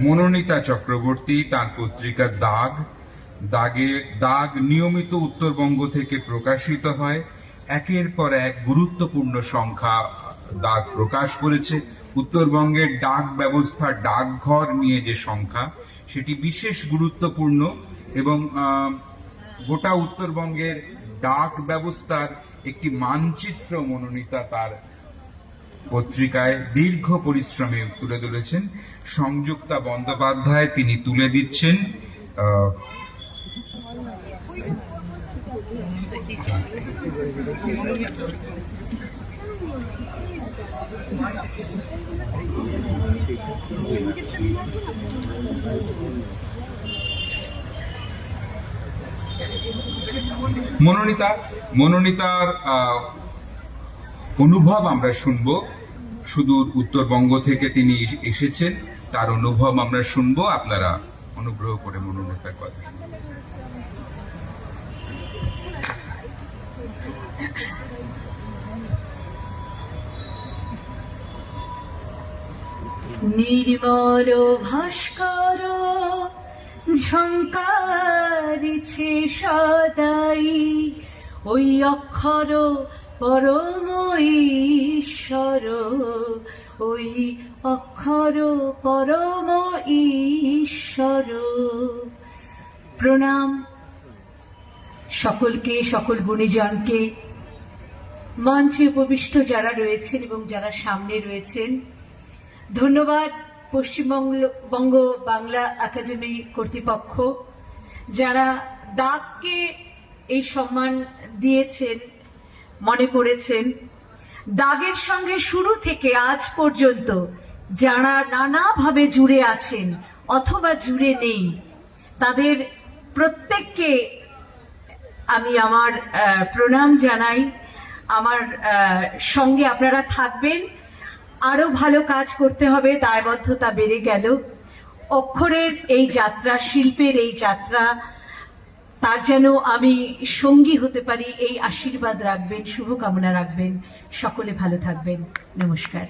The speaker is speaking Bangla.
মনোনীতা চক্রবর্তী তার পত্রিকা দাগ নিয়মিত উত্তরবঙ্গ থেকে প্রকাশিত হয়। একের পর এক গুরুত্বপূর্ণ সংখ্যা দাগ প্রকাশ করেছে। উত্তরবঙ্গের ডাক ব্যবস্থা, ডাকঘর নিয়ে যে সংখ্যা, সেটি বিশেষ গুরুত্বপূর্ণ এবং গোটা উত্তরবঙ্গের ডাক ব্যবস্থার একটি মানচিত্র মনোনীতা তার পত্রিকায় দীর্ঘ পরিশ্রমে তুলে ধরেছেন। সংযুক্তা বন্দ্যোপাধ্যায় তিনি তুলে দিচ্ছেন মনোনীতার অনুভব আমরা শুনবো। সুদূর উত্তরবঙ্গ থেকে তিনি এসেছেন, তার অনুভব আমরা শুনবো। আপনারা অনুগ্রহ করে মনোনীতার কথা শুনবেন। নির্মল ভাস্কর ঝঙ্কারিছে সদাই, ওই অক্ষর পরম ঈশ্বর, ওই অক্ষর পরম ঈশ্বর। প্রণাম সকলকে, সকল গুণীজনকে, মঞ্চে উপবিষ্ট যারা রয়েছেন এবং যারা সামনে রয়েছেন। ধন্যবাদ পশ্চিমবঙ্গ বাংলা একাডেমি কর্তৃপক্ষ, যারা দাগকে এই সম্মান দিয়েছেন, মনে করেছেন। দাগের সঙ্গে শুরু থেকে আজ পর্যন্ত যারা নানাভাবে জুড়ে আছেন অথবা জুড়ে নেই, তাদের প্রত্যেককে আমি আমার প্রণাম জানাই। আমার সঙ্গে আপনারা থাকবেন, আরো ভালো কাজ করতে হবে, দায়বদ্ধতা বেড়ে গেল। অক্ষরের এই যাত্রা, শিল্পের এই যাত্রা, তার যেন আমি সঙ্গী হতে পারি, এই আশীর্বাদ রাখবেন, শুভকামনা রাখবেন। সকলে ভালো থাকবেন। নমস্কার।